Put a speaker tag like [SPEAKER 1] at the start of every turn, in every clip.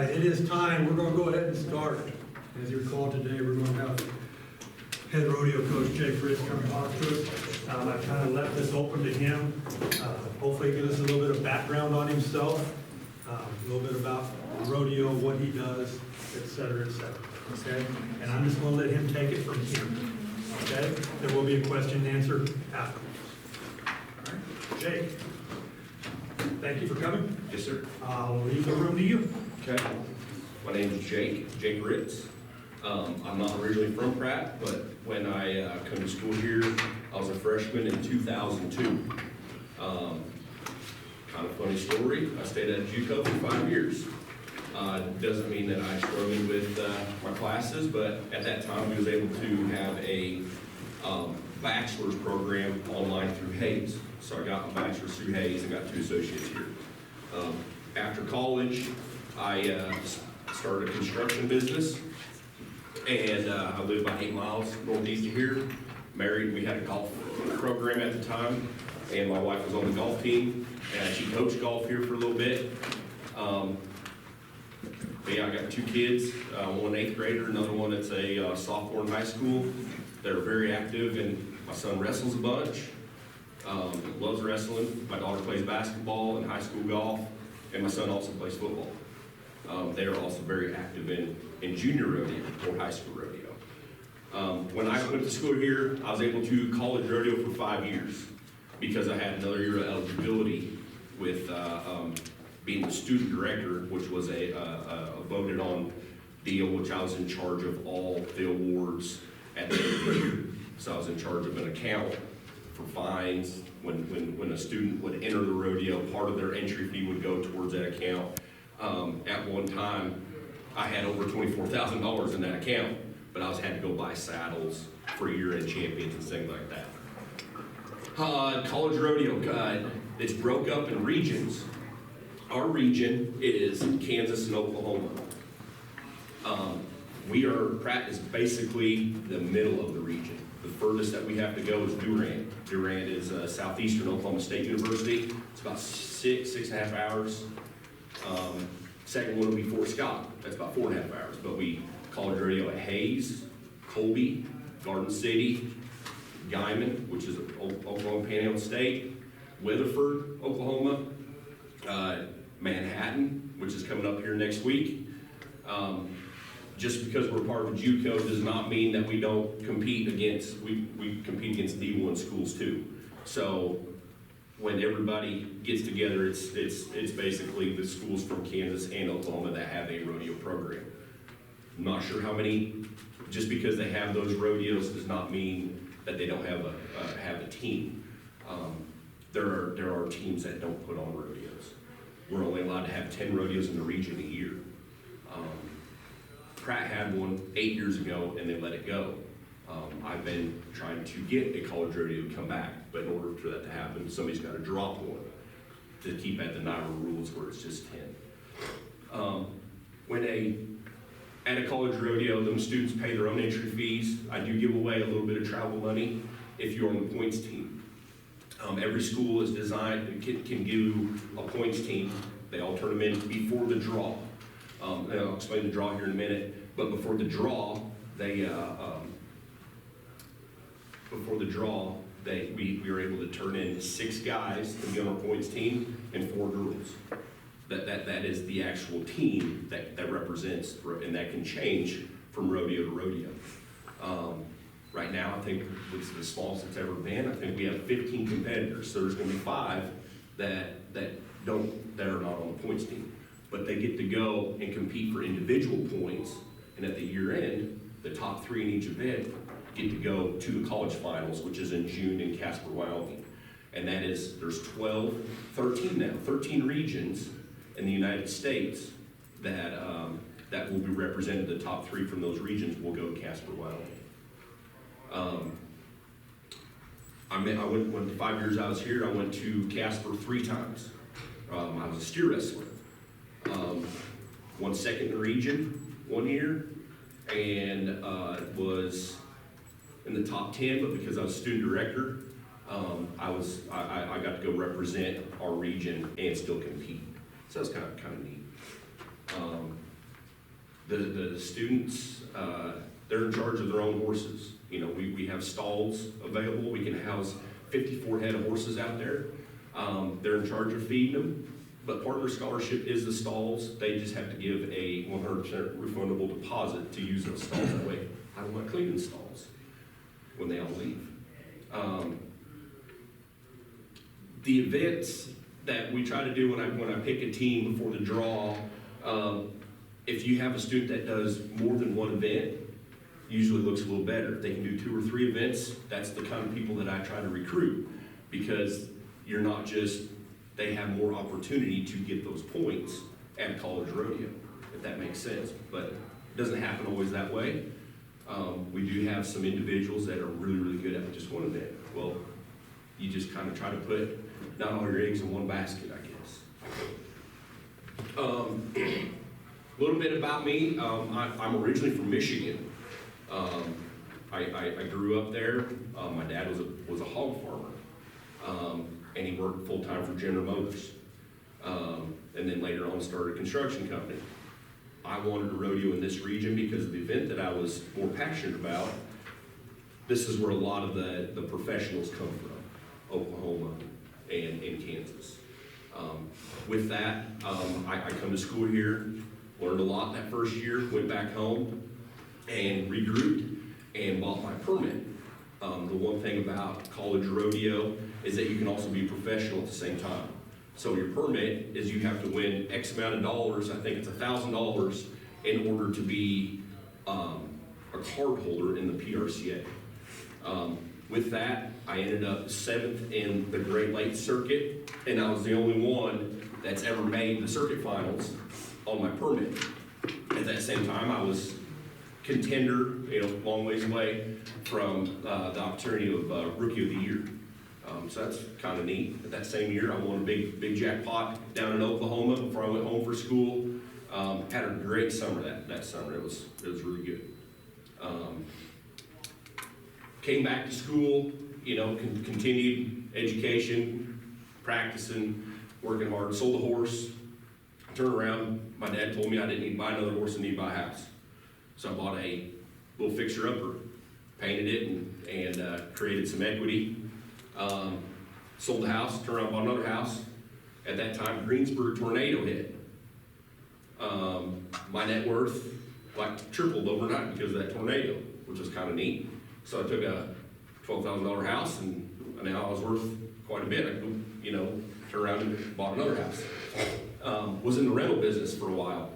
[SPEAKER 1] right, it is time. We're going to go ahead and start. As you recall today, we're going to have head rodeo coach Jake Ritz come and talk to us. I kind of left this open to him. Hopefully give us a little bit of background on himself, a little bit about rodeo, what he does, et cetera, okay? And I'm just going to let him take it from here, okay? There will be a question and answer afterwards. All right, Jake, thank you for coming.
[SPEAKER 2] Yes, sir.
[SPEAKER 1] I'll leave the room to you.
[SPEAKER 2] Okay. My name is Jake Ritz. I'm not originally from Pratt, but when I come to school here, I was a freshman in 2002. Kind of funny story. I stayed at JUCO for 5 years. Doesn't mean that I struggled with my classes, but at that time, I was able to have a bachelor's program online through Hayes. So I got my bachelor's through Hayes and got 2 associates here. After college, I started a construction business, and I lived about 8 miles northeast of here. Married, we had a golf program at the time, and my wife was on the golf team, and she coached golf here for a little bit. But yeah, I got 2 kids, one 8th grader, another one that's a sophomore in high school. They're very active, and my son wrestles a bunch, loves wrestling. My daughter plays basketball and high school golf, and my son also plays football. They are also very active in junior rodeo or high school rodeo. When I went to school here, I was able to college rodeo for 5 years because I had another year of eligibility with being the student director, which was a voted on deal, which I was in charge of all the awards at the end of the year. So I was in charge of an account for fines. When a student would enter the rodeo, part of their entry fee would go towards that account. At one time, I had over $24,000 in that account, but I had to go buy saddles for year-end champions and things like that. College rodeo, it's broke up in regions. Our region is Kansas and Oklahoma. Pratt is basically the middle of the region. The furthest that we have to go is Durant. Durant is southeastern Oklahoma State University. It's about 6.5 hours. Second one would be Fort Scott. That's about 4.5 hours. But we college rodeo at Hayes, Colby, Garden City, Guyman, which is Oklahoma Panhandle State, Weatherford, Oklahoma, Manhattan, which is coming up here next week. Just because we're part of a JUCO does not mean that we don't compete against, we compete against D1 schools too. So when everybody gets together, it's basically the schools from Kansas and Oklahoma that have a rodeo program. I'm not sure how many, just because they have those rodeos does not mean that they don't have a team. There are teams that don't put on rodeos. We're only allowed to have 10 rodeos in the region a year. Pratt had one 8 years ago and they let it go. I've been trying to get a college rodeo to come back, but in order for that to happen, somebody's got to drop one to keep at the NYRA rules where it's just 10. At a college rodeo, them students pay their own entry fees. I do give away a little bit of travel money if you're on the points team. Every school is designed, can give a points team. They all turn them in before the draw. And I'll explain the draw here in a minute, but before the draw, we were able to turn in 6 guys to be on our points team and 4 girls. That is the actual team that represents, and that can change from rodeo to rodeo. Right now, I think it's the smallest it's ever been. I think we have 15 competitors, so there's going to be 5 that are not on the points team. But they get to go and compete for individual points, and at the year end, the top 3 in each event get to go to the college finals, which is in June in Casper, Wyoming. And that is, there's 13 regions in the United States that will be represented. The top 3 from those regions will go to Casper, Wyoming. When 5 years I was here, I went to Casper 3 times. I was a steer wrestler. Won second in the region 1 year, and was in the top 10, but because I was student director, I got to go represent our region and still compete. So that's kind of neat. The students, they're in charge of their own horses. You know, we have stalls available. We can house 54 head of horses out there. They're in charge of feeding them, but part of their scholarship is the stalls. They just have to give a 100% refundable deposit to use those stalls. That way, I don't want cleaning stalls when they all leave. The events that we try to do when I pick a team before the draw, if you have a student that does more than one event, usually looks a little better. If they can do 2 or 3 events, that's the kind of people that I try to recruit, because you're not just, they have more opportunity to get those points at college rodeo, if that makes sense. But it doesn't happen always that way. We do have some individuals that are really, really good at just one event. Well, you just kind of try to put not all your eggs in one basket, I guess. A little bit about me. I'm originally from Michigan. I grew up there. My dad was a hog farmer, and he worked full-time for General Motors. And then later on started a construction company. I wanted to rodeo in this region because of the event that I was more passionate about. This is where a lot of the professionals come from, Oklahoma and Kansas. With that, I come to school here, learned a lot that first year, went back home and regrouped and bought my permit. The one thing about college rodeo is that you can also be professional at the same time. So your permit is you have to win X amount of dollars, I think it's $1,000, in order to be a card holder in the PRCA. With that, I ended up 7th in the Great Lakes circuit, and I was the only one that's ever made the circuit finals on my permit. At that same time, I was contender, long ways away from the opportunity of Rookie of the Year. So that's kind of neat. But that same year, I won a big jackpot down in Oklahoma before I went home for school. Had a great summer that summer. It was really good. Came back to school, continued education, practicing, working hard. Sold a horse. Turned around. My dad told me I didn't need to buy another horse. I need to buy a house. So I bought a little fixer-upper, painted it, and created some equity. Sold the house, turned around, bought another house. At that time, Greensburg tornado hit. My net worth tripled overnight because of that tornado, which was kind of neat. So I took a $12,000 house, and now I was worth quite a bit. I could, turn around and bought another house. Was in the rental business for a while.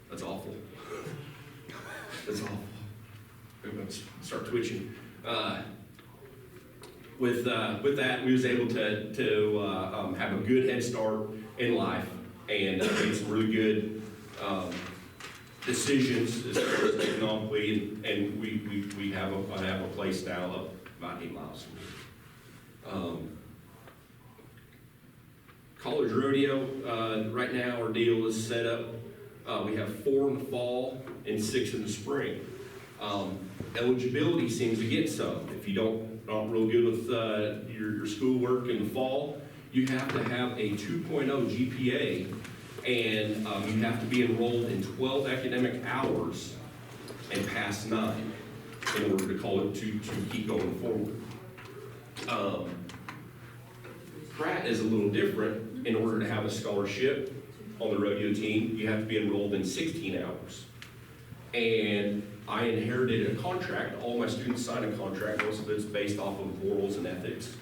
[SPEAKER 2] That's awful. That's awful. I'm gonna start twitching. With that, we was able to have a good head start in life and made some really good decisions as far as economically, and I have a place now up about 8 miles from here. College rodeo, right now our deal is set up. We have 4 in the fall and 6 in the spring. Eligibility seems to get some. If you not real good with your schoolwork in the fall, you have to have a 2.0 GPA, and you have to be enrolled in 12 academic hours and pass 9 in order to keep going forward. Pratt is a little different. In order to have a scholarship on the rodeo team, you have to be enrolled in 16 hours. And I inherited a contract. All my students sign a contract. Most of it's based off of morals and ethics.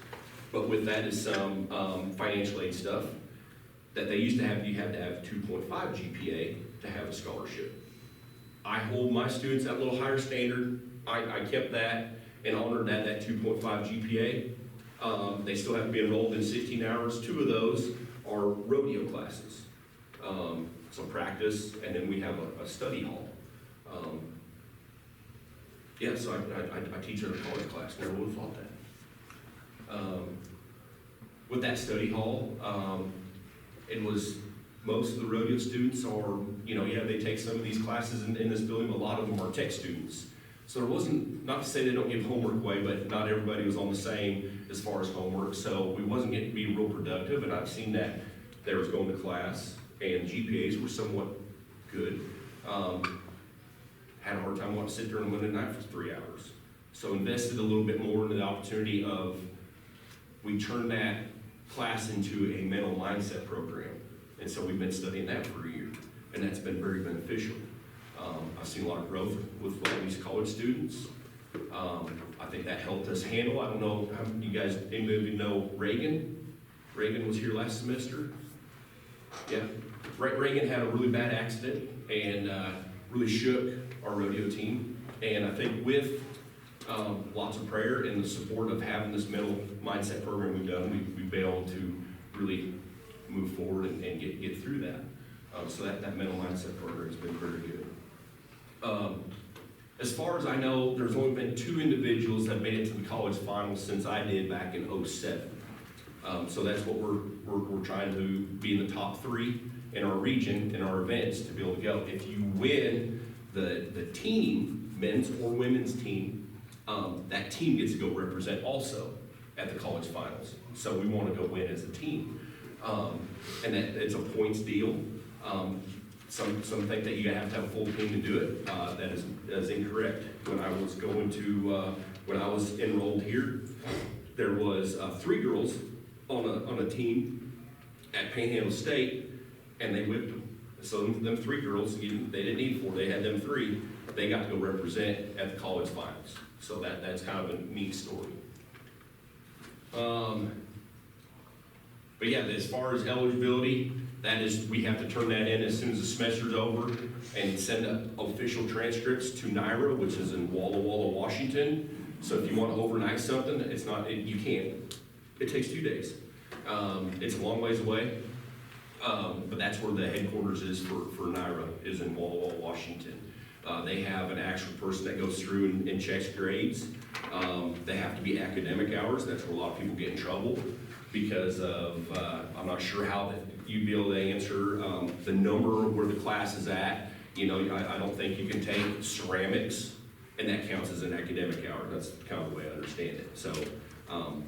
[SPEAKER 2] But with that is some financial aid stuff that they used to have. You had to have 2.5 GPA to have a scholarship. I hold my students at a little higher standard. I kept that and honored that 2.5 GPA. They still have to be enrolled in 16 hours. 2 of those are rodeo classes. So practice, and then we have a study hall. So I teach at a college class. Never would have thought that. With that study hall, it was most of the rodeo students are, they take some of these classes in this building, but a lot of them are tech students. So there wasn't, not to say they don't give homework away, but not everybody was on the same as far as homework. So we wasn't getting to be real productive, and I've seen that there was going to class, and GPAs were somewhat good. Had a hard time wanting to sit there on a Monday night for 3 hours. So invested a little bit more in the opportunity of, we turned that class into a mental mindset program. And so we've been studying that for a year, and that's been very beneficial. I've seen a lot of growth with a lot of these college students. I think that helped us handle, I don't know, how you guys, anybody of you know Reagan? Reagan was here last semester. Yeah, Reagan had a really bad accident and really shook our rodeo team. And I think with lots of prayer and the support of having this mental mindset program we've done, we've been able to really move forward and get through that. So that mental mindset program has been very good. As far as I know, there's only been 2 individuals that made it to the college finals since I did back in '07. So that's what we're trying to be in the top 3 in our region, in our events, to be able to go. If you win the team, men's or women's team, that team gets to go represent also at the college finals. So we want to go win as a team. And that it's a points deal. Some think that you have to have a full team to do it. That is incorrect. When I was enrolled here, there was 3 girls on a team at Panhandle State, and they whipped them. So them 3 girls, they didn't need 4, they had them 3. They got to go represent at the college finals. So that's kind of a neat story. But yeah, as far as eligibility, that is, we have to turn that in as soon as the semester's over and send official transcripts to NIRA, which is in Walla Walla, Washington. So if you want to overnight something, you can't. It takes 2 days. It's a long ways away, but that's where the headquarters is for NIRA, is in Walla Walla, Washington. They have an actual person that goes through and checks grades. They have to be academic hours. That's where a lot of people get in trouble because of, I'm not sure how you'd be able to answer the number where the class is at. You know, I don't think you can take ceramics and that counts as an academic hour. That's kind of the way I understand it. So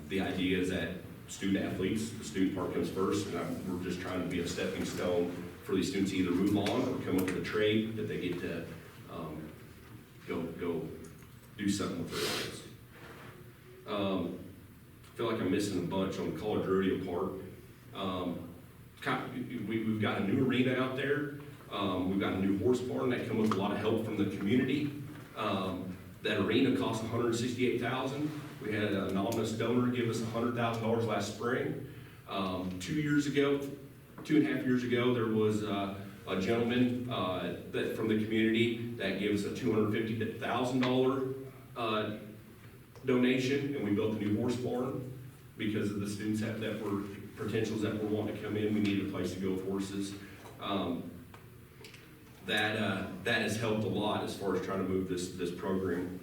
[SPEAKER 2] the idea is that student athletes, the student part comes first, and we're just trying to be a stepping stone for these students to either move on or come up with a trade that they get to go do something with their lives. I feel like I'm missing a bunch on the college rodeo part. We've got a new arena out there. We've got a new horse barn that come with a lot of help from the community. That arena cost $168,000. We had an anonymous donor give us $100,000 last spring. 2 years ago, 2.5 years ago, there was a gentleman that from the community that gave us a $250,000 donation, and we built a new horse barn because of the students that were potentials that were wanting to come in. We needed a place to go with horses. That has helped a lot as far as trying to move this program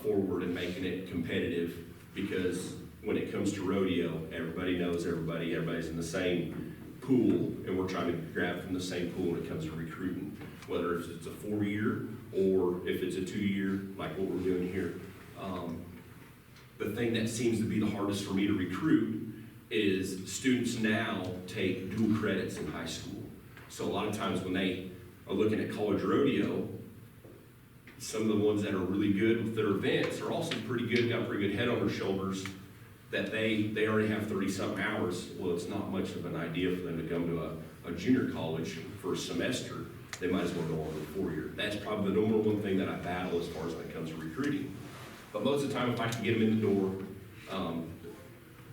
[SPEAKER 2] forward and making it competitive, because when it comes to rodeo, everybody knows everybody, everybody's in the same pool, and we're trying to grab from the same pool when it comes to recruiting, whether it's a 4-year or if it's a 2-year, like what we're doing here. The thing that seems to be the hardest for me to recruit is students now take dual credits in high school. So a lot of times when they are looking at college rodeo, some of the ones that are really good with their events are also pretty good, got a pretty good head on their shoulders, that they already have 30-something hours. Well, it's not much of an idea for them to come to a junior college for a semester. They might as well go on to a 4-year. That's probably the number one thing that I battle as far as when it comes to recruiting. But most of the time, if I can get them in the door,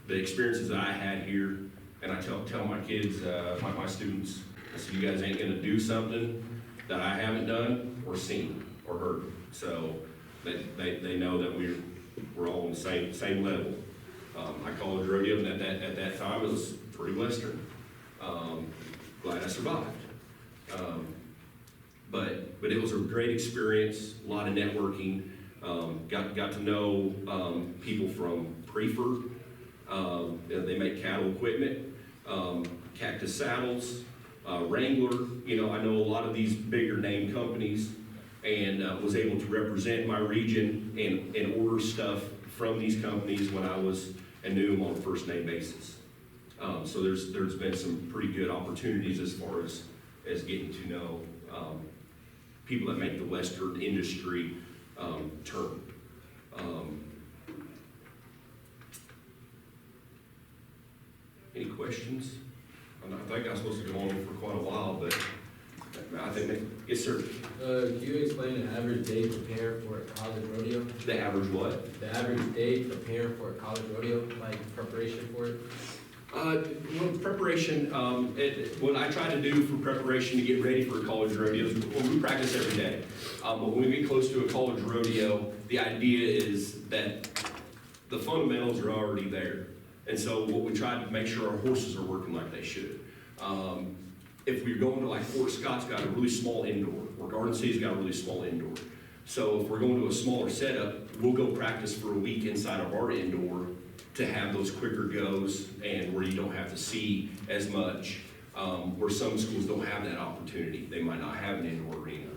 [SPEAKER 2] the experiences that I had here, and I tell my kids, my students, I said, you guys ain't gonna do something that I haven't done or seen or heard. So they know that we're all on the same level. I college rodeo, and at that time it was pretty Western. Glad I survived. But it was a great experience, a lot of networking. Got to know people from Prefer. They make cattle equipment, Cactus Saddles, Wrangler. You know, I know a lot of these bigger name companies, and was able to represent my region and order stuff from these companies when I was and knew them on a first name basis. So there's been some pretty good opportunities as far as getting to know people that make the Western industry turn. Any questions? I think I'm supposed to go on for quite a while, but I think, yes, sir.
[SPEAKER 3] Can you explain the average day preparing for a college rodeo?
[SPEAKER 2] The average what?
[SPEAKER 3] The average day preparing for a college rodeo, like preparation for it?
[SPEAKER 2] Well, preparation, what I try to do for preparation to get ready for a college rodeo is we practice every day. But when we get close to a college rodeo, the idea is that the fundamentals are already there. And so what we try to make sure our horses are working like they should. If we're going to, like, Fort Scott's got a really small indoor, or Garden City's got a really small indoor. So if we're going to a smaller setup, we'll go practice for a week inside of our indoor to have those quicker goes and where you don't have to see as much, where some schools don't have that opportunity. They might not have an indoor arena.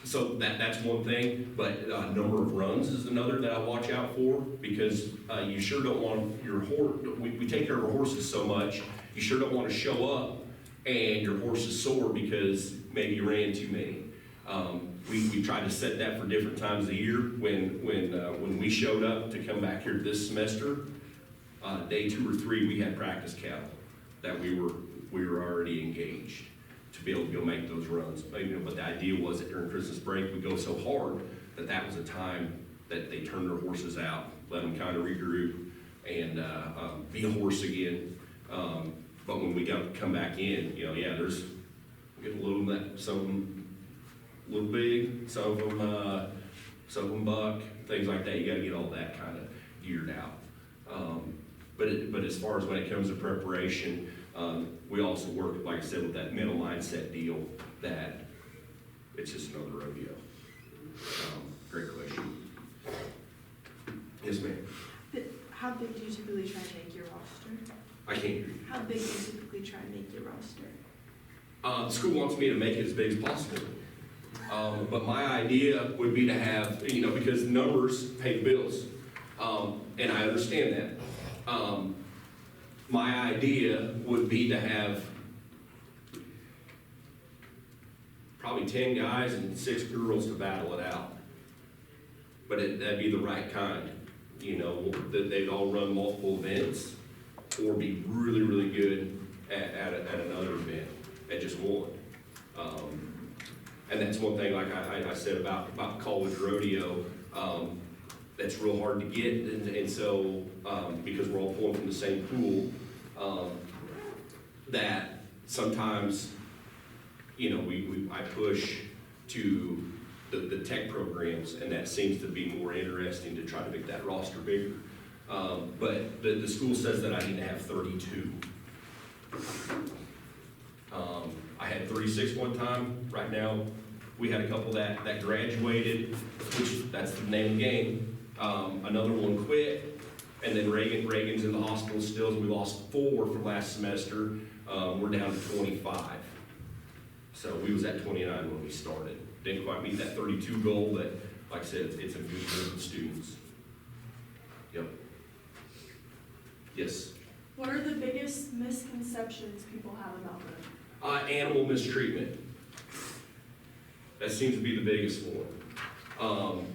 [SPEAKER 2] So that's one thing, but number of runs is another that I watch out for, because you sure don't want your horse, we take care of our horses so much, you sure don't want to show up and your horse is sore because maybe you ran too many. We tried to set that for different times of the year. When we showed up to come back here this semester, day 2 or 3, we had practice cattle that we were already engaged to be able to go make those runs. But the idea was that during Christmas break, we go so hard that was a time that they turned their horses out, let them kind of regroup and be a horse again. But when we come back in, there's get a little that some of them a little big, some of them buck, things like that. You got to get all that kind of geared out. But as far as when it comes to preparation, we also work, like I said, with that mental mindset deal that it's just another rodeo. Great question. Yes, ma'am.
[SPEAKER 4] How big do you typically try to make your roster?
[SPEAKER 2] I can't hear you.
[SPEAKER 4] How big do you typically try to make your roster?
[SPEAKER 2] The school wants me to make it as big as possible. But my idea would be to have, because numbers pay the bills. And I understand that. My idea would be to have probably 10 guys and 6 girls to battle it out. But that'd be the right kind, that they'd all run multiple events or be really, really good at another event, at just one. And that's one thing, like I said about college rodeo, that's real hard to get, and so, because we're all pulling from the same pool, that sometimes, I push to the tech programs, and that seems to be more interesting to try to make that roster bigger. But the school says that I need to have 32. I had 36 one time. Right now, we had a couple that graduated, which that's the name of the game. Another one quit, and then Reagan's in the hospital still. We lost 4 from last semester. We're down to 25. So we was at 29 when we started. Didn't quite meet that 32 goal, but like I said, it's a good group of students. Yep. Yes?
[SPEAKER 4] What are the biggest misconceptions people have about them?
[SPEAKER 2] Animal mistreatment. That seems to be the biggest one.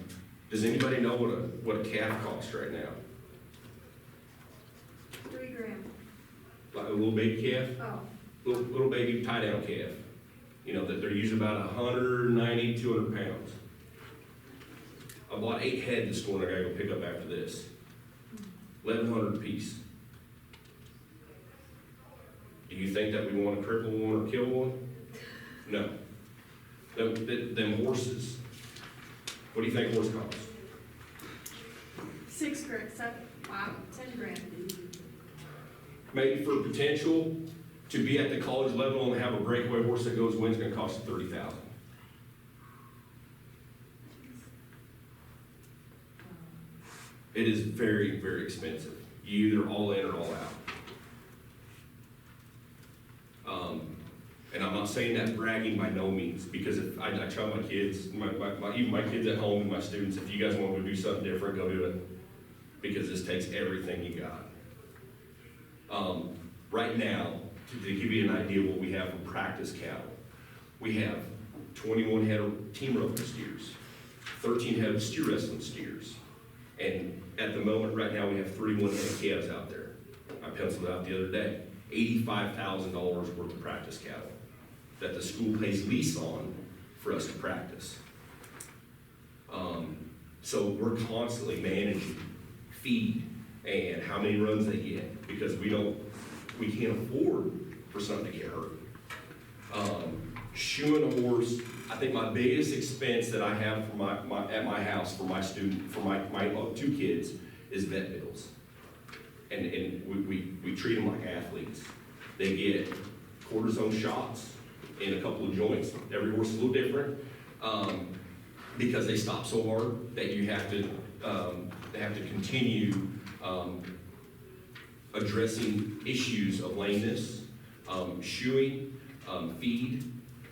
[SPEAKER 2] Does anybody know what a calf costs right now?
[SPEAKER 4] $3,000.
[SPEAKER 2] Like a little baby calf?
[SPEAKER 4] Oh.
[SPEAKER 2] Little baby tie-down calf. That they're usually about 190, 200 pounds. I bought 8 head this morning. I gotta go pick up after this. 1,100 a piece. Do you think that we want to cripple one or kill one? No. Them horses. What do you think horse costs?
[SPEAKER 4] $6,000, wow, $10,000.
[SPEAKER 2] Maybe for potential to be at the college level and have a breakaway horse that goes wins going to cost $30,000. It is very, very expensive. You either all in or all out. And I'm not saying that bragging by no means, because if I tell my kids, even my kids at home and my students, if you guys want to do something different, go do it, because this takes everything you got. Right now, to give you an idea of what we have for practice cattle, We have 21 head of team roping steers, 13 head of steer wrestling steers. And at the moment, right now, we have 31 head of calves out there. I penciled out the other day, $85,000 worth of practice cattle that the school pays lease on for us to practice. So we're constantly managing feed and how many runs they get, because we can't afford for something to get hurt. Shoeing a horse, I think my biggest expense that I have for at my house for my two kids is vet bills. And we treat them like athletes. They get cortisone shots in a couple of joints. Every horse is a little different, because they stop so hard that you have to continue addressing issues of lameness, shoeing, feed.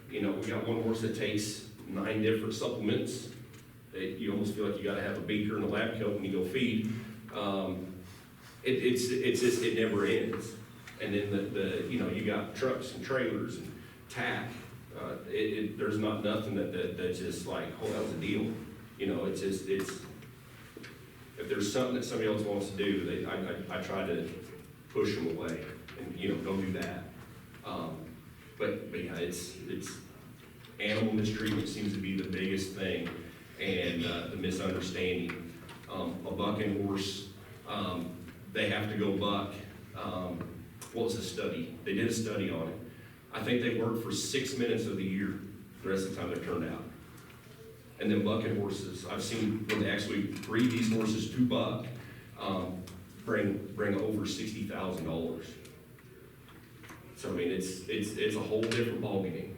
[SPEAKER 2] You know, we got one horse that takes 9 different supplements. You almost feel like you gotta have a beaker and a lab coat when you go feed. It's just, it never ends. And then you got trucks and trailers and tack. There's nothing that's just like, oh, that was a deal. You know, it's if there's something that somebody else wants to do, I try to push them away and, don't do that. But yeah, it's animal mistreatment seems to be the biggest thing, and the misunderstanding. A bucking horse, they have to go buck. What was the study? They did a study on it. I think they worked for 6 minutes of the year. The rest of the time they're turned out. And then bucking horses, I've seen when they actually breed these horses to buck, bring over $60,000. So I mean, it's a whole different ballgame.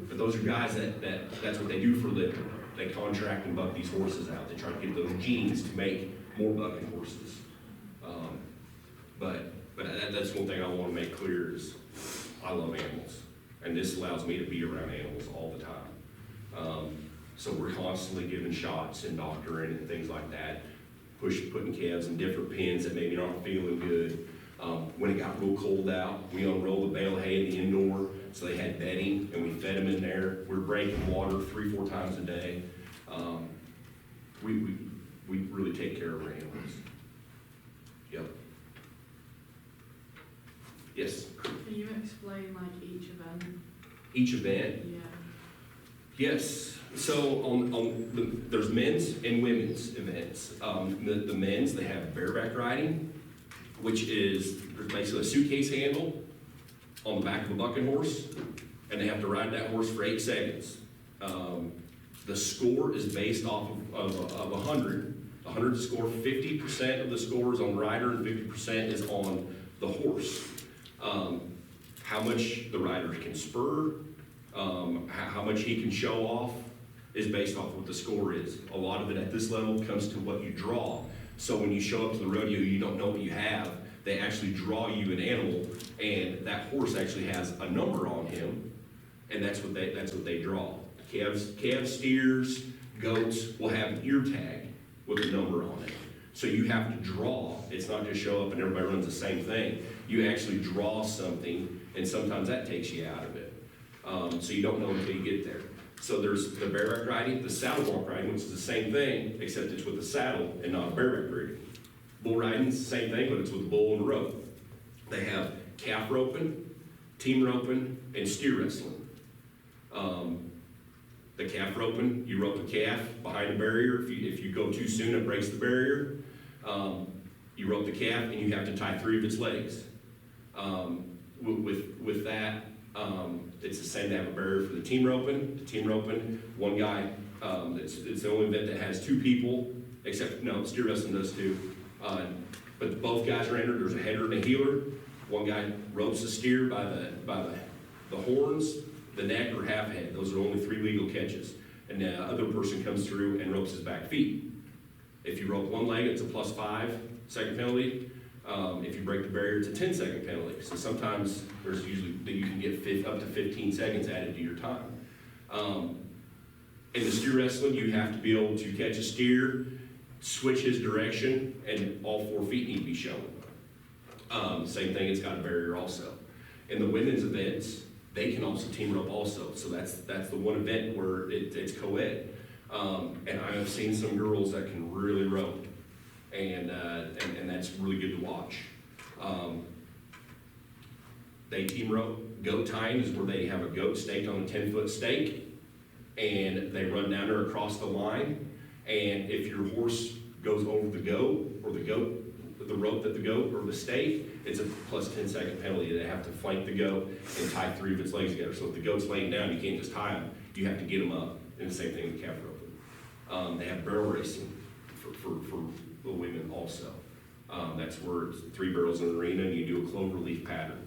[SPEAKER 2] But those are guys that's what they do for a living. They contract and buck these horses out. They try to get those genes to make more bucking horses. But that's one thing I want to make clear is I love animals, and this allows me to be around animals all the time. So we're constantly giving shots and doctoring and things like that, putting calves in different pens that maybe aren't feeling good. When it got real cold out, we unrolled a bale of hay in the indoor, so they had bedding, and we fed them in there. We're breaking water 3-4 times a day. We really take care of our animals. Yep. Yes?
[SPEAKER 5] Can you explain like each event?
[SPEAKER 2] Each event?
[SPEAKER 5] Yeah.
[SPEAKER 2] Yes. So there's men's and women's events. The men's, they have bareback riding, which is basically a suitcase handle on the back of a bucking horse, and they have to ride that horse for 8 seconds. The score is based off of 100. 100 to score, 50% of the score is on the rider and 50% is on the horse. How much the rider can spur, how much he can show off is based off what the score is. A lot of it at this level comes to what you draw. So when you show up to the rodeo, you don't know what you have. They actually draw you an animal, and that horse actually has a number on him, and that's what they draw. Calves, steers, goats will have an ear tag with a number on it. So you have to draw. It's not just show up and everybody runs the same thing. You actually draw something, and sometimes that takes you out of it. So you don't know until you get there. So there's the bareback riding, the saddle walk riding, which is the same thing, except it's with a saddle and not a bareback riding. Bull riding is the same thing, but it's with a bull and a rope. They have calf roping, team roping, and steer wrestling. The calf roping, you rope a calf behind a barrier. If you go too soon, it breaks the barrier. You rope the calf, and you have to tie 3 of its legs. With that, it's the same. They have a barrier for the team roping. The team roping, one guy, it's the only event that has 2 people, except, no, steer wrestling does too. But both guys are entered. There's a header and a heeler. One guy ropes the steer by the horns, the neck, or half head. Those are only 3 legal catches. And the other person comes through and ropes his back feet. If you rope one leg, it's a +5 second penalty. If you break the barrier, it's a 10-second penalty. So sometimes there's usually that you can get up to 15 seconds added to your time. In the steer wrestling, you have to be able to catch a steer, switch his direction, and all 4 feet need to be shown. Same thing, it's got a barrier also. In the women's events, they can also team rope also. So that's the one event where it's co-ed. And I have seen some girls that can really rope, and that's really good to watch. They team rope. Goat tying is where they have a goat staked on a 10-foot stake, and they run down there across the line. And if your horse goes over the goat, or the rope that the goat, or the stake, it's a plus 10-second penalty. They have to flank the goat and tie 3 of its legs together. So if the goat's laying down, you can't just tie them. You have to get them up. And the same thing with calf roping. They have barrel racing for the women also. That's where it's 3 barrels in an arena, and you do a clover leaf pattern.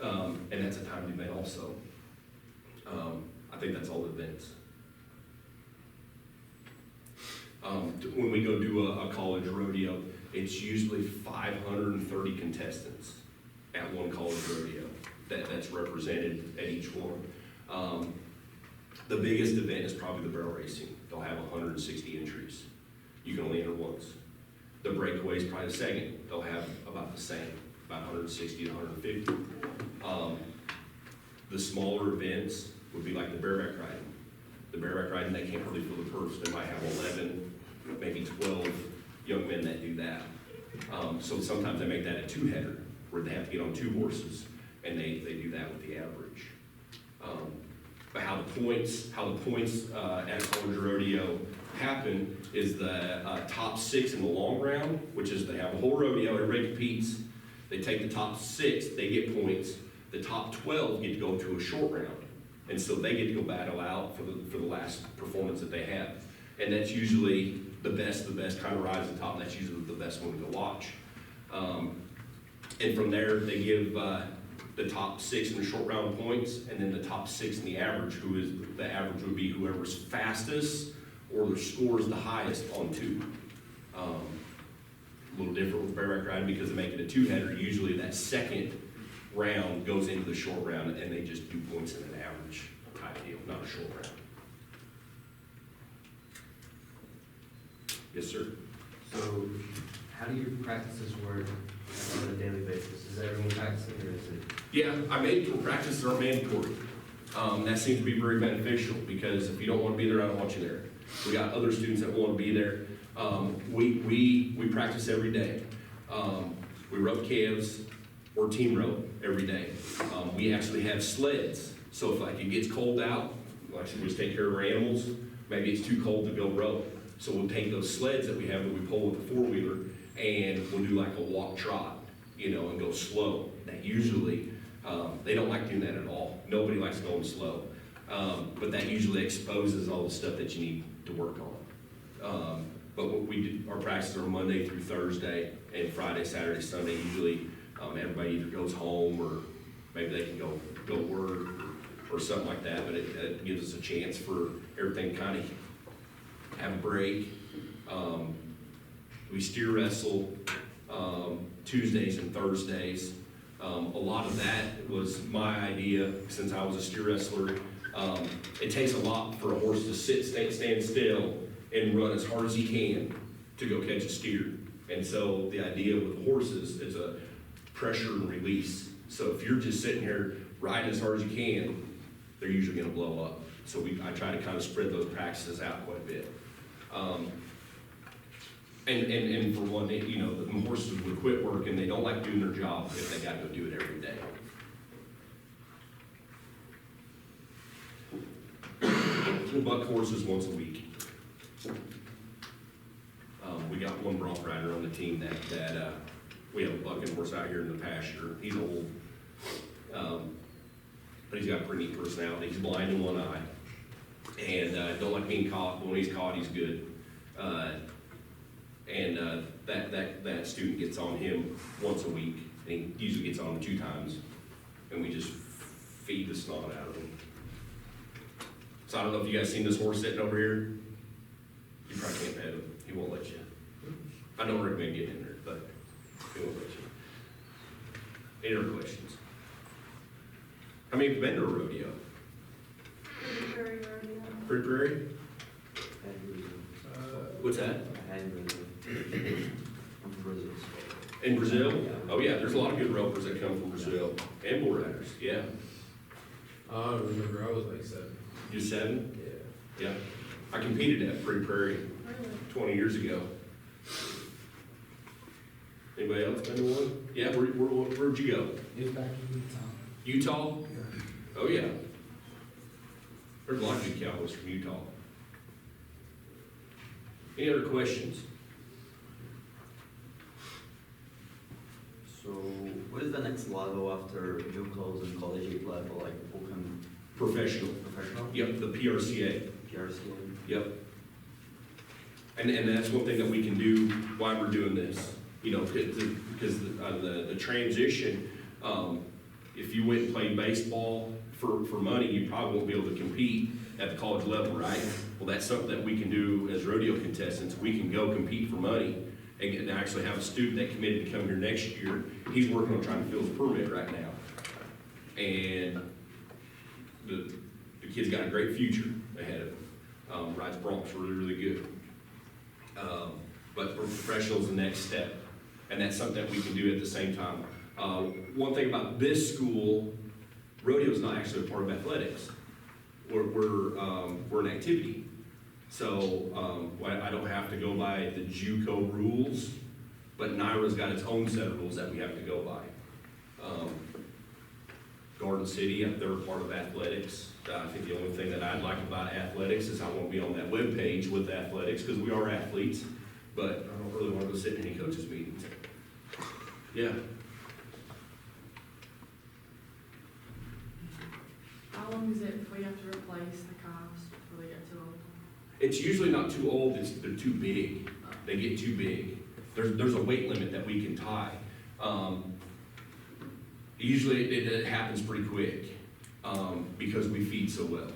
[SPEAKER 2] And that's a timed event also. I think that's all the events. When we go do a college rodeo, it's usually 530 contestants at one college rodeo that's represented at each one. The biggest event is probably the barrel racing. They'll have 160 entries. You can only enter once. The breakaway is probably the second. They'll have about the same, about 160 to 150. The smaller events would be like the bareback riding. The bareback riding, they can't really fill the purse. They might have 11, maybe 12 young men that do that. So sometimes they make that a 2-header, where they have to get on 2 horses, and they do that with the average. But how the points at college rodeo happen is the top 6 in the long round, which is they have a whole rodeo, everybody competes. They take the top 6, they get points. The top 12 get to go to a short round, and so they get to go battle out for the last performance that they have. And that's usually the best kind of rise to the top, and that's usually the best one to go watch. And from there, they give the top 6 in the short round points, and then the top 6 in the average, the average would be whoever's fastest or their score is the highest on 2. A little different with bareback riding because they make it a 2-header. Usually that second round goes into the short round, and they just do points in an average type deal, not a short round. Yes, sir.
[SPEAKER 3] So, how do your practices work on a daily basis? Is everyone practicing, or is it?
[SPEAKER 2] Yeah, I made tour practices aren't mandatory. That seems to be very beneficial, because if you don't want to be there, I don't want you there. We got other students that want to be there. We practice every day. We rope calves or team rope every day. We actually have sleds. So if like it gets cold out, like I said, we just take care of our animals. Maybe it's too cold to go rope. So we'll take those sleds that we have that we pull with the 4-wheeler, and we'll do like a walk trot, and go slow. That usually, they don't like doing that at all. Nobody likes going slow. But that usually exposes all the stuff that you need to work on. But what we do, our practices are Monday through Thursday, and Friday, Saturday, Sunday. Usually, everybody either goes home, or maybe they can go work or something like that. But it gives us a chance for everything kind of have a break. We steer wrestle Tuesdays and Thursdays. A lot of that was my idea since I was a steer wrestler. It takes a lot for a horse to stand still and run as hard as he can to go catch a steer. And so the idea with horses is a pressure and release. So if you're just sitting here riding as hard as you can, they're usually gonna blow up. So I try to kind of spread those practices out quite a bit. And for one, the horses would quit work and they don't like doing their job if they gotta go do it every day. We'll buck horses once a week. We got one bronc rider on the team that we have a bucking horse out here in the pasture. He's old, but he's got a pretty neat personality. He's blind in one eye, and don't like being caught. But when he's caught, he's good. That student gets on him once a week, and he usually gets on him 2 times, and we just feed the snot out of him. So I don't know if you guys seen this horse sitting over here. You probably can't pet him. He won't let you. I don't recommend getting in there, but he won't let you. Any other questions? How many have been to a rodeo?
[SPEAKER 4] Prairie rodeo.
[SPEAKER 2] Prairie Prairie? What's that? In Brazil? Oh yeah, there's a lot of good ropers that come from Brazil, and bull riders, yeah.
[SPEAKER 6] I don't remember, I was like 7.
[SPEAKER 2] You 7?
[SPEAKER 6] Yeah.
[SPEAKER 2] Yeah. I competed at Pretty Prairie
[SPEAKER 4] Really?
[SPEAKER 2] 20 years ago. Anybody else been to one? Yeah, where'd you go?
[SPEAKER 7] It was back in
[SPEAKER 2] Utah?
[SPEAKER 7] Utah.
[SPEAKER 2] Oh, yeah. There's a lot of good cowboys from Utah. Any other questions?
[SPEAKER 8] So what is the next level after JUCOs and collegiate level, like people can
[SPEAKER 2] Professional.
[SPEAKER 8] professional?
[SPEAKER 2] Yep, the PRCA.
[SPEAKER 8] PRCA?
[SPEAKER 2] Yep. And that's one thing that we can do while we're doing this, you know, because the transition, if you went and played baseball for money, you probably won't be able to compete at the college level, right? Well, that's something that we can do as rodeo contestants. We can go compete for money and actually have a student that committed to come here next year. He's working on trying to fill his permit right now. And the kid's got a great future ahead of him. Rides broncs really, really good. But for professionals, the next step. And that's something that we can do at the same time. One thing about this school, rodeo is not actually a part of athletics. We're an activity. So I don't have to go by the JUCO rules, but NYRA's got its own set of rules that we have to go by. Garden City, they're a part of athletics. I think the only thing that I'd like about athletics is I won't be on that webpage with athletics because we are athletes, but I don't really want to go sit in any coaches' meetings. Yeah.
[SPEAKER 5] How long is it before you have to replace the calves before they get too old?
[SPEAKER 2] It's usually not too old, they're too big. They get too big. There's a weight limit that we can tie. Usually it happens pretty quick because we feed so well.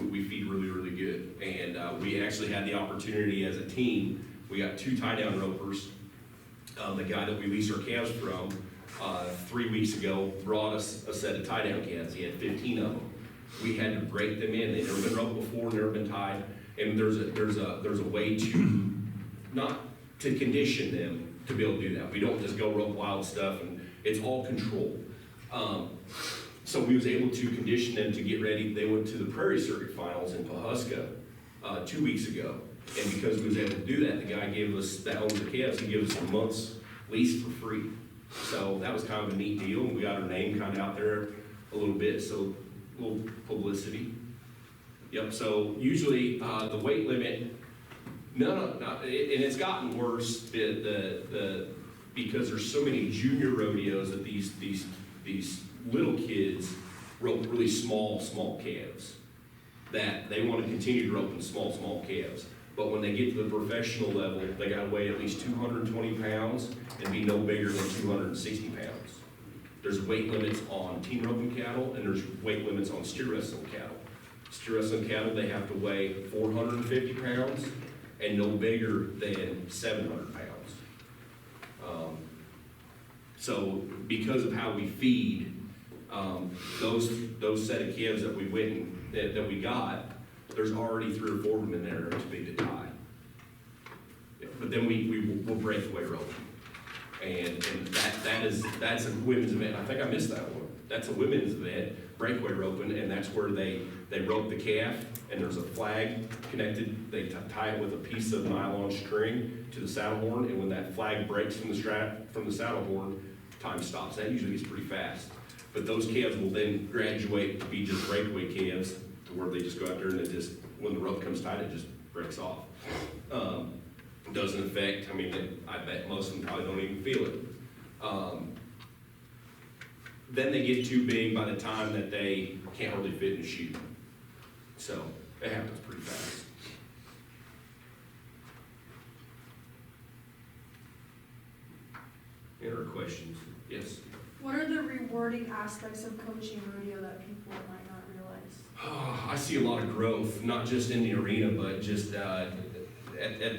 [SPEAKER 2] We feed really, really good. And we actually had the opportunity as a team, we got 2 tie-down ropers. The guy that we lease our calves from 3 weeks ago brought us a set of tie-down calves. He had 15 of them. We had to break them in. They'd never been roped before, never been tied. And there's a way to not to condition them to be able to do that. We don't just go rope wild stuff, and it's all controlled. So we was able to condition them to get ready. They went to the Prairie Circuit Finals in Pawhuska 2 weeks ago. And because we was able to do that, the guy gave us, that owns the calves, he gave us a month's lease for free. So that was kind of a neat deal, and we got our name kind of out there a little bit, so a little publicity. Yep, so usually the weight limit, and it's gotten worse because there's so many junior rodeos that these little kids rope really small calves, that they want to continue to rope in small calves. But when they get to the professional level, they gotta weigh at least 220 pounds and be no bigger than 260 pounds. There's weight limits on team roping cattle, and there's weight limits on steer wrestling cattle. Steer wrestling cattle, they have to weigh 450 pounds and no bigger than 700 pounds. So because of how we feed, those set of calves that we went and, that we got, there's already 3 or 4 of them in there that are too big to tie. Yeah, but then we'll break away roping. And that's a women's event. I think I missed that one. That's a women's event, breakaway roping, and that's where they rope the calf, and there's a flag connected. They tie it with a piece of nylon string to the saddle horn, and when that flag breaks from the saddle horn, time stops. That usually gets pretty fast. But those calves will then graduate to be just breakaway calves, to where they just go out there and it just, when the rope comes tight, it just breaks off. Doesn't affect, I mean, I bet most of them probably don't even feel it. Then they get too big by the time that they can't really fit in a shoe. So it happens pretty fast. Any other questions? Yes?
[SPEAKER 4] What are the rewarding aspects of coaching rodeo that people might not realize?
[SPEAKER 2] I see a lot of growth, not just in the arena, but just at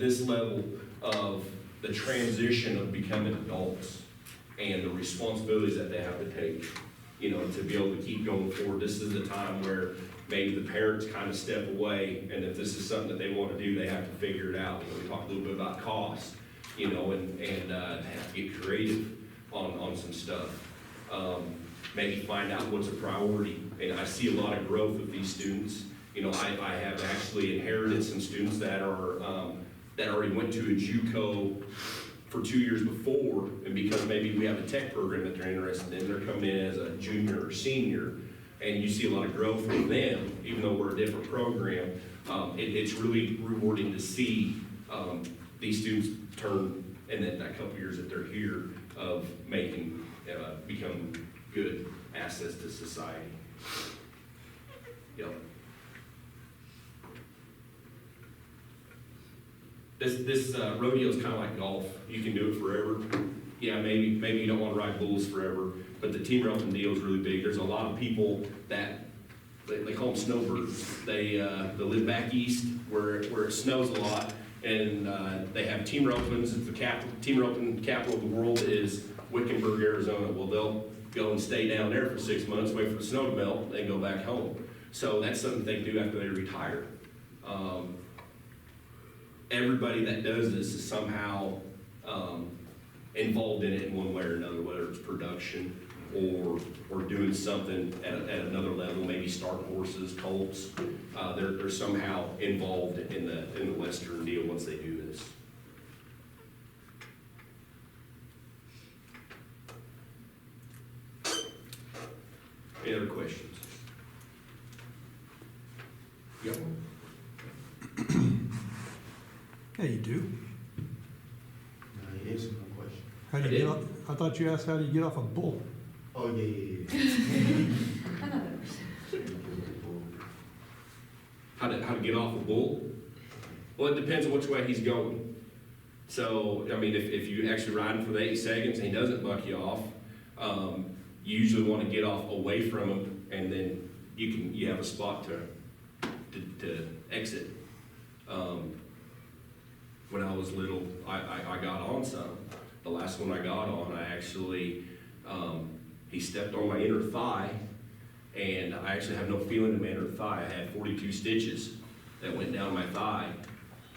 [SPEAKER 2] this level of the transition of becoming adults and the responsibilities that they have to take, you know, to be able to keep going forward. This is the time where maybe the parents kind of step away, and if this is something that they want to do, they have to figure it out. You know, we talked a little bit about cost, you know, and they have to get creative on some stuff. maybe find out what's a priority. And I see a lot of growth with these students. You know, I have actually inherited some students that are, that already went to a JUCO for 2 years before, and because maybe we have a tech program that they're interested in, they're coming in as a junior or senior, and you see a lot of growth with them, even though we're a different program. It's really rewarding to see these students turn, in that couple years that they're here, of making, become good assets to society. Yep. This rodeo is kind of like golf. You can do it forever. Yeah, maybe you don't want to ride bulls forever, but the team roping deal is really big. There's a lot of people that they call them snowbirds. They live back east where it snows a lot, and they have team ropings. The team roping capital of the world is Wickenburg, Arizona. Well, they'll go and stay down there for 6 months, wait for the snow to melt, and go back home. So that's something they do after they retire. Everybody that does this is somehow involved in it in one way or another, whether it's production or doing something at another level, maybe starting horses, colts. They're somehow involved in the Western deal once they do this. Any other questions? Yep.
[SPEAKER 6] Yeah, you do.
[SPEAKER 7] No, he answered my question.
[SPEAKER 6] How do
[SPEAKER 2] I
[SPEAKER 6] you get
[SPEAKER 2] did.
[SPEAKER 6] off, I thought you asked how do you get off a bull?
[SPEAKER 7] Oh, yeah.
[SPEAKER 2] How to get off a bull? Well, it depends on which way he's going. So, I mean, if you actually ride him for the 8 seconds and he doesn't buck you off, you usually want to get off away from him, and then you have a spot to exit. When I was little, I got on some. The last one I got on, I actually, he stepped on my inner thigh, and I actually have no feeling in my inner thigh. I had 42 stitches that went down my thigh,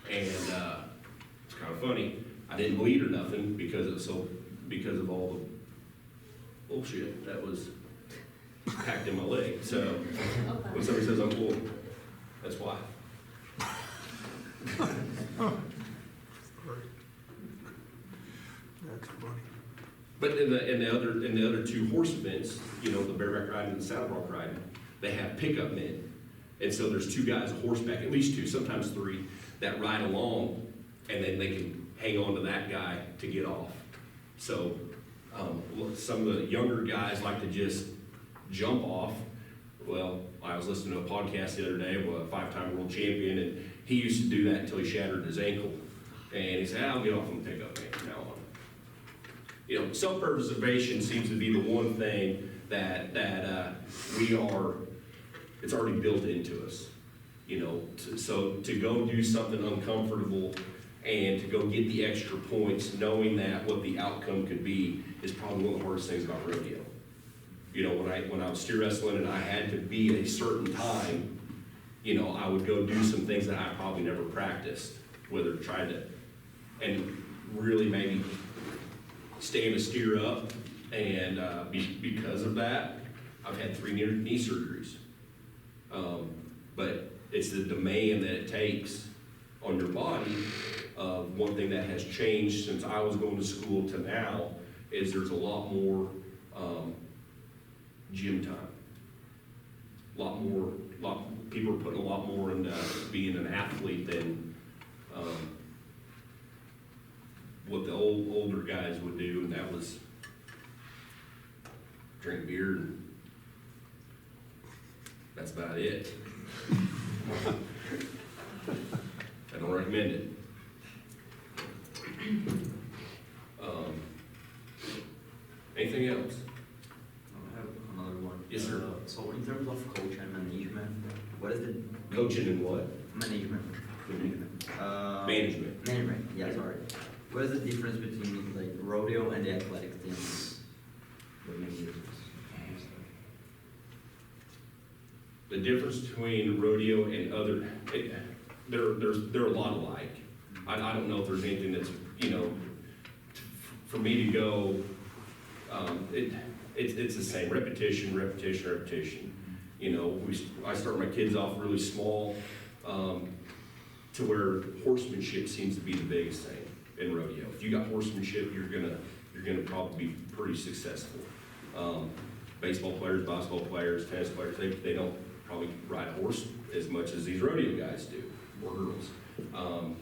[SPEAKER 2] and it's kind of funny. I didn't bleed or nothing because of all the bullshit that was packed in my leg. So when somebody says I'm cool, that's why.
[SPEAKER 6] That's funny.
[SPEAKER 2] But in the other 2 horse events, you know, the bareback riding and the saddlebrook riding, they have pickup men, and so there's 2 guys on horseback, at least 2, sometimes 3, that ride along, and then they can hang on to that guy to get off. So some of the younger guys like to just jump off. Well, I was listening to a podcast the other day of a 5-time world champion, and he used to do that until he shattered his ankle. And he said, I'll get off on the pickup man from now on. You know, self-preservation seems to be the one thing that it's already built into us. You know, so to go do something uncomfortable and to go get the extra points, knowing that what the outcome could be, is probably one of the hardest things about rodeo. You know, when I was steer wrestling and I had to be a certain time, you know, I would go do some things that I probably never practiced, whether try to, and really maybe stand a steer up, and because of that, I've had 3 knee surgeries. But it's the demand that it takes on your body. One thing that has changed since I was going to school to now is there's a lot more gym time. People are putting a lot more into being an athlete than what the older guys would do, and that was drink beer, and that's about it. I don't recommend it. Anything else?
[SPEAKER 8] I have another one.
[SPEAKER 2] Yes, sir.
[SPEAKER 8] So in terms of coach and management, what is the
[SPEAKER 2] Coaching and what?
[SPEAKER 8] management?
[SPEAKER 2] Management.
[SPEAKER 8] Management, yeah, sorry. What is the difference between like rodeo and the athletic teams? What makes the difference?
[SPEAKER 2] The difference between rodeo and other, they're a lot alike. I don't know if there's anything that's, you know, for me to go, it's the same, repetition, repetition, repetition. You know, I start my kids off really small, to where horsemanship seems to be the biggest thing in rodeo. If you got horsemanship, you're gonna probably be pretty successful. Baseball players, basketball players, tennis players, they don't probably ride a horse as much as these rodeo guys do, or girls.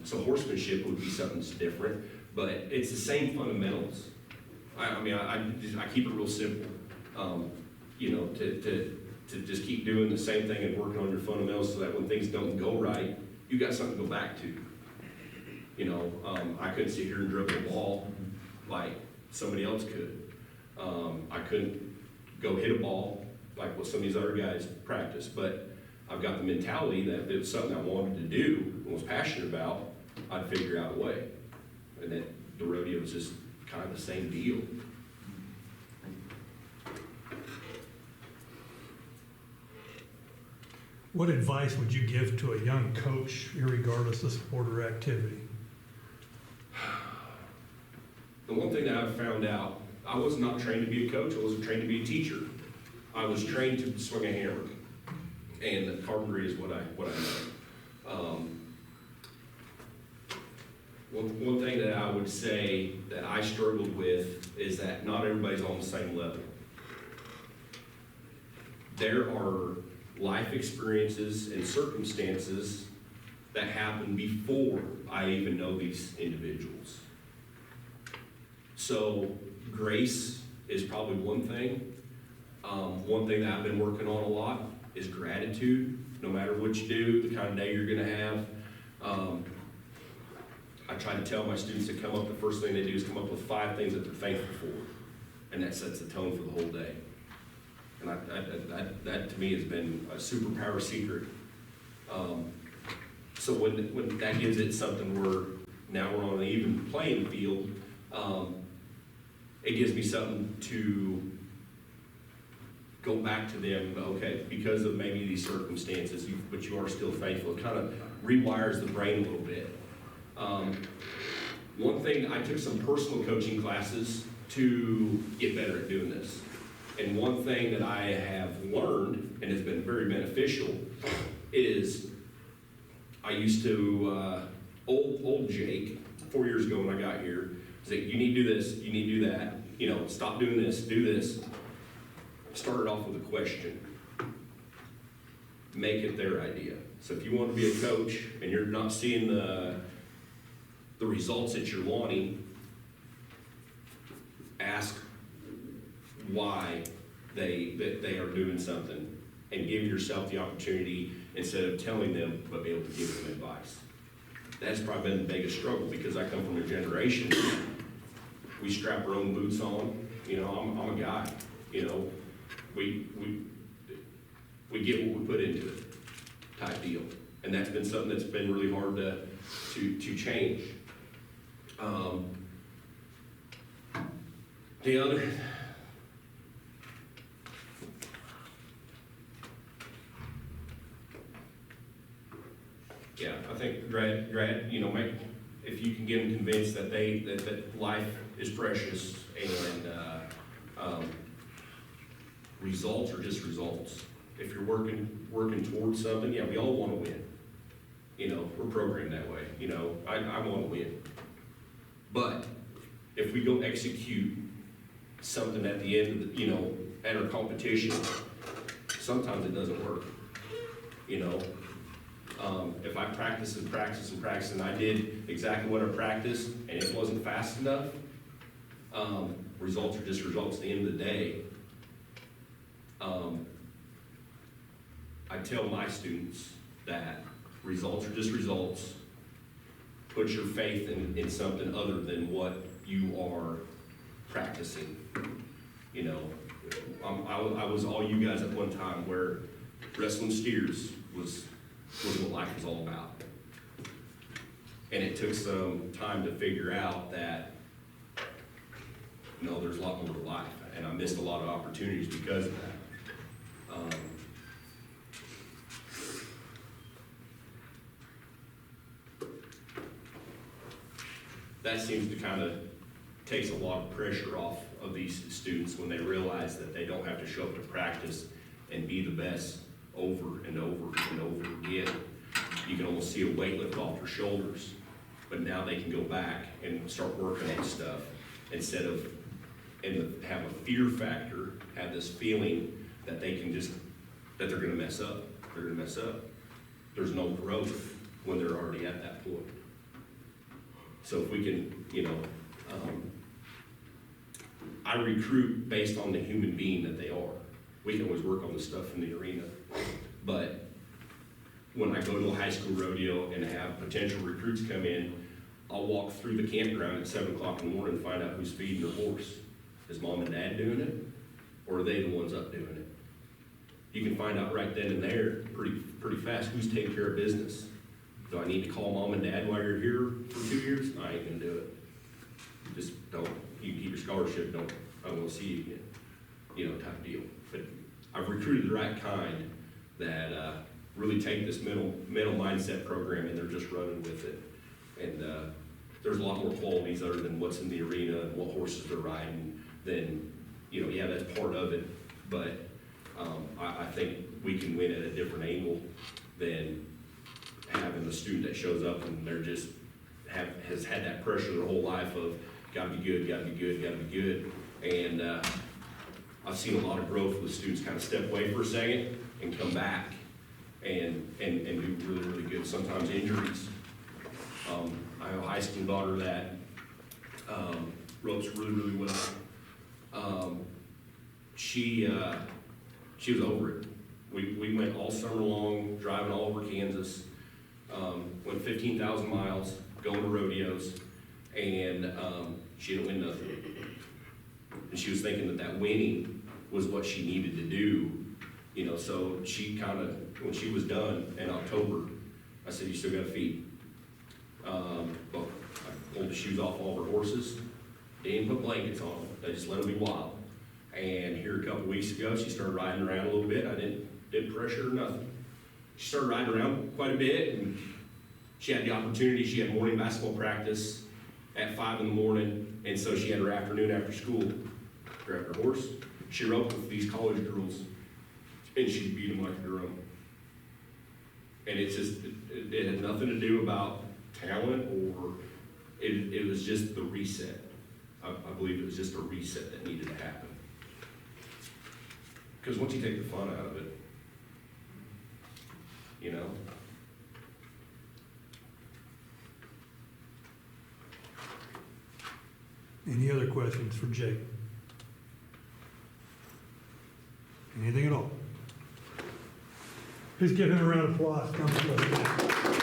[SPEAKER 2] So horsemanship would be something that's different, but it's the same fundamentals. I keep it real simple, you know, to just keep doing the same thing and working on your fundamentals so that when things don't go right, you got something to go back to. You know, I couldn't sit here and dribble a ball like somebody else could. I couldn't go hit a ball like what some of these other guys practice, but I've got the mentality that if it was something I wanted to do and was passionate about, I'd figure out a way. And that the rodeo is just kind of the same deal.
[SPEAKER 6] What advice would you give to a young coach, irregardless of sport or activity?
[SPEAKER 2] The one thing that I've found out, I was not trained to be a coach, I wasn't trained to be a teacher. I was trained to swing a hammer, and carpentry is what I know. One thing that I would say that I struggled with is that not everybody's on the same level. There are life experiences and circumstances that happen before I even know these individuals. So grace is probably one thing. One thing that I've been working on a lot is gratitude. No matter what you do, the kind of day you're gonna have. I try to tell my students to come up, the first thing they do is come up with 5 things that they're thankful for. And that sets the tone for the whole day. And that to me has been a superpower secret. So when that gives it something where now we're on an even playing field, it gives me something to go back to them, okay, because of maybe these circumstances, but you are still faithful. It kind of rewires the brain a little bit. One thing, I took some personal coaching classes to get better at doing this. And one thing that I have learned, and has been very beneficial, is I used to, old Jake, 4 years ago when I got here, say, you need to do this, you need to do that, you know, stop doing this, do this. Started off with a question. Make it their idea. So if you want to be a coach and you're not seeing the results that you're wanting, ask why they are doing something, and give yourself the opportunity, instead of telling them, but be able to give them advice. That's probably been the biggest struggle, because I come from a generation, we strap our own boots on. You know, I'm a guy, you know, we get what we put into it, type deal. And that's been something that's been really hard to change. The other, yeah, I think grad, you know, if you can get them convinced that that life is precious, and results are just results. If you're working towards something, yeah, we all want to win. You know, we're programmed that way. You know, I want to win. But if we don't execute something at the end of the, you know, at our competition, sometimes it doesn't work. You know, if I practice and practice and practice, and I did exactly what I practiced, and it wasn't fast enough, results are just results at the end of the day. I tell my students that results are just results. Put your faith in something other than what you are practicing. You know, I was all you guys at one time, where wrestling steers was what life was all about. And it took some time to figure out that, no, there's a lot more to life, and I missed a lot of opportunities because of that. That seems to kind of takes a lot of pressure off of these students when they realize that they don't have to show up to practice and be the best over and over and over again. You can almost see a weight lift off their shoulders, but now they can go back and start working on stuff instead of, and have a fear factor, have this feeling that they can just, that they're gonna mess up, they're gonna mess up. There's no growth when they're already at that point. So if we can, I recruit based on the human being that they are. We can always work on the stuff in the arena, but when I go to a high school rodeo and have potential recruits come in, I'll walk through the campground at 7 o'clock in the morning and find out who's feeding their horse. Is mom and dad doing it, or are they the ones up doing it? You can find out right then and there pretty fast who's taking care of business. Do I need to call mom and dad while you're here for 2 years? I ain't gonna do it. Just don't. You can keep your scholarship. I don't want to see you again. Type deal. But I've recruited the right kind that really take this mental mindset program and they're just running with it. And there's a lot more qualities other than what's in the arena and what horses they're riding than, yeah, that's part of it. But I think we can win at a different angle than having a student that shows up and they're just has had that pressure their whole life of gotta be good, gotta be good, gotta be good. And I've seen a lot of growth with students kind of step away for a second and come back and do really, really good. Sometimes injuries. I have a high school daughter that ropes really, really well. She was over it. We went all summer long, driving all over Kansas, went 15,000 miles, going to rodeos, and she didn't win nothing. And she was thinking that winning was what she needed to do, so she kind of, when she was done in October, I said, you still got to feed. But I pulled the shoes off all her horses, didn't put blankets on them, I just let them be wild. And here a couple weeks ago, she started riding around a little bit. I didn't pressure her, nothing. She started riding around quite a bit, and she had the opportunity. She had morning basketball practice at 5 in the morning, and so she had her afternoon after school. Grabbed her horse. She roped with these college girls, and she beat them like a drum. And it's just, it had nothing to do about talent, or it was just the reset. I believe it was just a reset that needed to happen. Because once you take the fun out of it,
[SPEAKER 6] Any other questions for Jake? Anything at all? Please give him a round of applause. Come to